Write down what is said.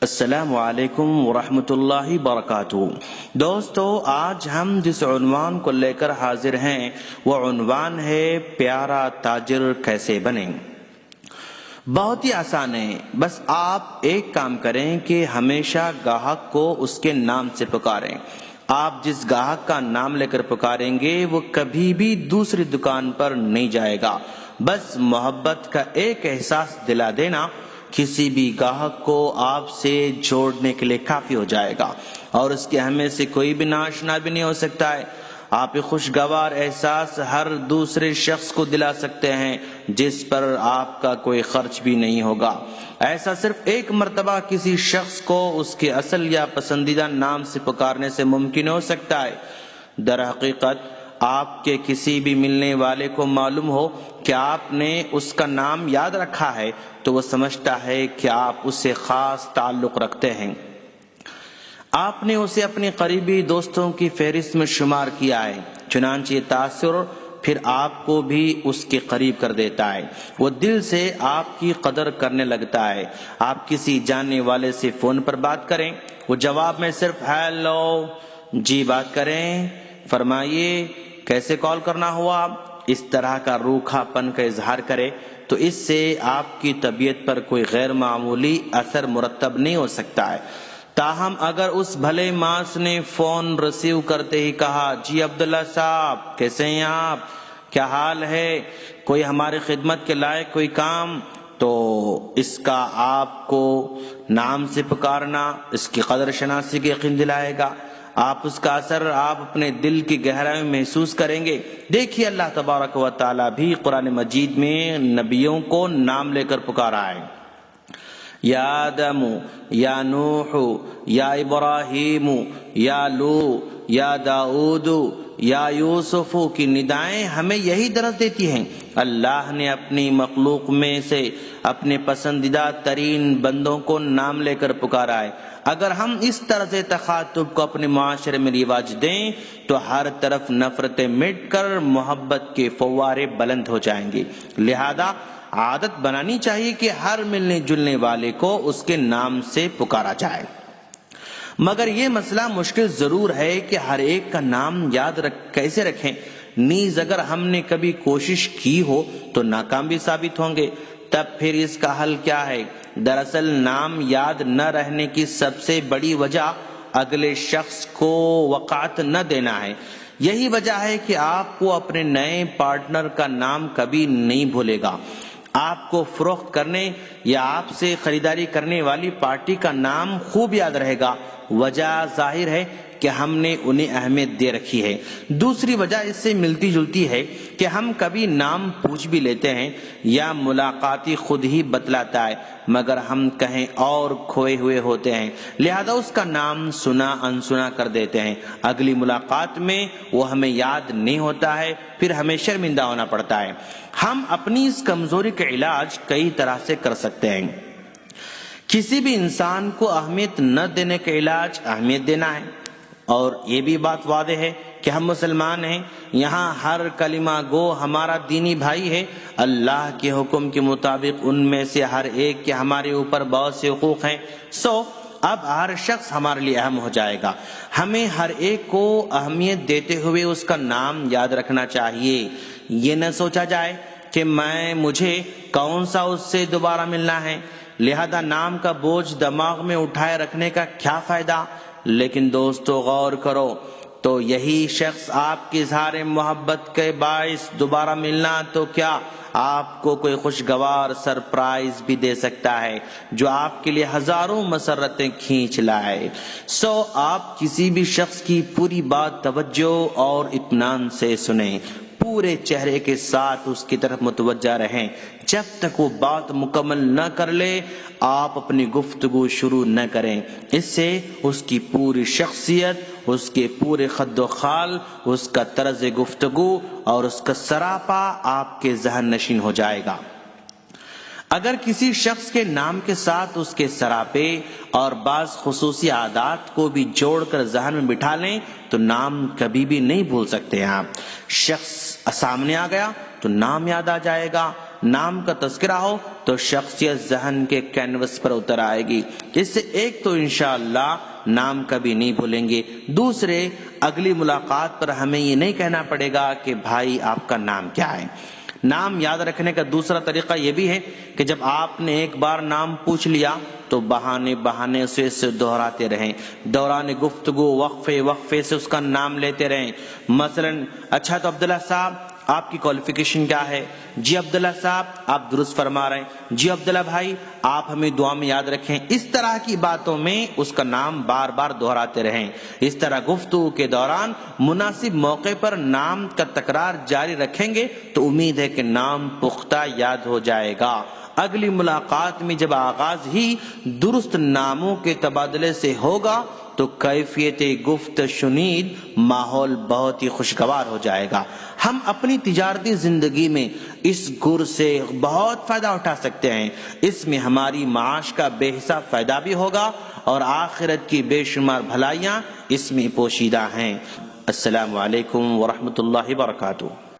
السلام علیکم ورحمۃ اللہ وبرکاتہ۔ دوستو، آج ہم جس عنوان کو لے کر حاضر ہیں وہ عنوان ہے پیارا تاجر کیسے بنیں۔ بہت ہی آسان ہے، بس آپ ایک کام کریں کہ ہمیشہ گاہک کو اس کے نام سے پکاریں۔ آپ جس گاہک کا نام لے کر پکاریں گے وہ کبھی بھی دوسری دکان پر نہیں جائے گا۔ بس محبت کا ایک احساس دلا دینا کسی بھی گاہک کو آپ سے جوڑنے کے لیے کافی ہو جائے گا، اور اس کی اہمیت سے کوئی بھی ناشنا بھی نہیں ہو سکتا ہے۔ آپ ایک خوشگوار احساس ہر دوسرے شخص کو دلا سکتے ہیں جس پر آپ کا کوئی خرچ بھی نہیں ہوگا۔ ایسا صرف ایک مرتبہ کسی شخص کو اس کے اصل یا پسندیدہ نام سے پکارنے سے ممکن ہو سکتا ہے۔ در حقیقت آپ کے کسی بھی ملنے والے کو معلوم ہو کہ آپ نے اس کا نام یاد رکھا ہے تو وہ سمجھتا ہے کہ آپ اس سے خاص تعلق رکھتے ہیں۔ آپ نے اسے اپنے قریبی دوستوں کی فہرست میں شمار کیا ہے، چنانچہ یہ تاثر پھر آپ کو بھی اس کے قریب کر دیتا ہے۔ وہ دل سے آپ کی قدر کرنے لگتا ہے۔ آپ کسی جاننے والے سے فون پر بات کریں، وہ جواب میں صرف ہیلو جی بات کریں، فرمائیے کیسے کال کرنا ہوا، اس طرح کا روکھا پن کا اظہار کرے تو اس سے آپ کی طبیعت پر کوئی غیر معمولی اثر مرتب نہیں ہو سکتا ہے۔ تاہم اگر اس بھلے ماس نے فون ریسیو کرتے ہی کہا، جی عبداللہ صاحب کیسے ہیں آپ، کیا حال ہے، کوئی ہماری خدمت کے لائق کوئی کام، تو اس کا آپ کو نام سے پکارنا اس کی قدر شناسی کی یقین دلائے گا۔ آپ اس کا اثر آپ اپنے دل کی گہرائی میں محسوس کریں گے۔ دیکھیے اللہ تبارک و تعالیٰ بھی قرآن مجید میں نبیوں کو نام لے کر پکارا ہے۔ یا آدم، یا نوح، یا ابراہیم، یا لو، یا داؤد، یا یوسف کی ندائیں ہمیں یہی درس دیتی ہیں۔ اللہ نے اپنی مخلوق میں سے اپنے پسندیدہ ترین بندوں کو نام لے کر پکارا ہے۔ اگر ہم اس طرز تخاطب کو اپنے معاشرے میں رواج دیں تو ہر طرف نفرتیں مٹ کر محبت کے فوارے بلند ہو جائیں گے۔ لہذا عادت بنانی چاہیے کہ ہر ملنے جلنے والے کو اس کے نام سے پکارا جائے۔ مگر یہ مسئلہ مشکل ضرور ہے کہ ہر ایک کا نام کیسے رکھیں۔ نیز اگر ہم نے کبھی کوشش کی ہو تو ناکام بھی ثابت ہوں گے۔ تب پھر اس کا حل کیا ہے؟ دراصل نام یاد نہ رہنے کی سب سے بڑی وجہ اگلے شخص کو وقعت نہ دینا ہے۔ یہی وجہ ہے کہ آپ کو اپنے نئے پارٹنر کا نام کبھی نہیں بھولے گا۔ آپ کو فروخت کرنے یا آپ سے خریداری کرنے والی پارٹی کا نام خوب یاد رہے گا۔ وجہ ظاہر ہے کہ ہم نے انہیں اہمیت دے رکھی ہے۔ دوسری وجہ اس سے ملتی جلتی ہے کہ ہم کبھی نام پوچھ بھی لیتے ہیں یا ملاقاتی خود ہی بتلاتا ہے، مگر ہم کہیں اور کھوئے ہوئے ہوتے ہیں، لہذا اس کا نام سنا انسنا کر دیتے ہیں۔ اگلی ملاقات میں وہ ہمیں یاد نہیں ہوتا ہے، پھر ہمیں شرمندہ ہونا پڑتا ہے۔ ہم اپنی اس کمزوری کا علاج کئی طرح سے کر سکتے ہیں۔ کسی بھی انسان کو اہمیت نہ دینے کا علاج اہمیت دینا ہے، اور یہ بھی بات واضح ہے کہ ہم مسلمان ہیں، یہاں ہر کلمہ گو ہمارا دینی بھائی ہے۔ اللہ کے حکم کے مطابق ان میں سے ہر ایک کے ہمارے اوپر بہت سے حقوق ہیں، اب ہر شخص ہمارے لیے اہم ہو جائے گا۔ ہمیں ہر ایک کو اہمیت دیتے ہوئے اس کا نام یاد رکھنا چاہیے۔ یہ نہ سوچا جائے کہ مجھے کون سا اس سے دوبارہ ملنا ہے، لہذا نام کا بوجھ دماغ میں اٹھائے رکھنے کا کیا فائدہ۔ لیکن دوستو غور کرو تو یہی شخص آپ کی اظہار محبت کے باعث دوبارہ ملنا تو کیا آپ کو کوئی خوشگوار سرپرائز بھی دے سکتا ہے جو آپ کے لیے ہزاروں مسرتیں کھینچ لائے۔ آپ کسی بھی شخص کی پوری بات توجہ اور اطمینان سے سنیں، پورے چہرے کے ساتھ اس کی طرف متوجہ رہیں۔ جب تک وہ بات مکمل نہ کر لے آپ اپنی گفتگو شروع نہ کریں۔ اس سے اس کی پوری شخصیت، اس کے پورے خد و خال، اس کا طرز گفتگو اور اس کا سراپا آپ کے ذہن نشین ہو جائے گا۔ اگر کسی شخص کے نام کے ساتھ اس کے سراپے اور بعض خصوصی عادات کو بھی جوڑ کر ذہن میں بٹھا لیں تو نام کبھی بھی نہیں بھول سکتے آپ۔ شخص سامنے آ گیا تو نام یاد آ جائے گا۔ نام کا تذکرہ ہو تو شخصیت ذہن کے کینوس پر اتر آئے گی۔ اس سے ایک تو انشاءاللہ نام کبھی نہیں بھولیں گے، دوسرے اگلی ملاقات پر ہمیں یہ نہیں کہنا پڑے گا کہ بھائی آپ کا نام کیا ہے۔ نام یاد رکھنے کا دوسرا طریقہ یہ بھی ہے کہ جب آپ نے ایک بار نام پوچھ لیا تو بہانے سے دہراتے رہیں، دوران گفتگو وقفے سے اس کا نام لیتے رہیں۔ مثلا اچھا تو عبداللہ صاحب آپ کی کوالیفیکیشن کیا ہے؟ جی عبداللہ صاحب آپ درست فرما رہے ہیں، جی عبداللہ بھائی آپ ہمیں دعا میں یاد رکھیں۔ اس طرح کی باتوں میں اس کا نام بار بار دہراتے رہیں۔ اس طرح گفتگو کے دوران مناسب موقع پر نام کا تکرار جاری رکھیں گے تو امید ہے کہ نام پختہ یاد ہو جائے گا۔ اگلی ملاقات میں جب آغاز ہی درست ناموں کے تبادلے سے ہوگا تو کیفیت گفت شنید ماحول بہت ہی خوشگوار ہو جائے گا۔ ہم اپنی تجارتی زندگی میں اس گر سے بہت فائدہ اٹھا سکتے ہیں۔ اس میں ہماری معاش کا بے حساب فائدہ بھی ہوگا اور آخرت کی بے شمار بھلائیاں اس میں پوشیدہ ہیں۔ السلام علیکم ورحمۃ اللہ وبرکاتہ۔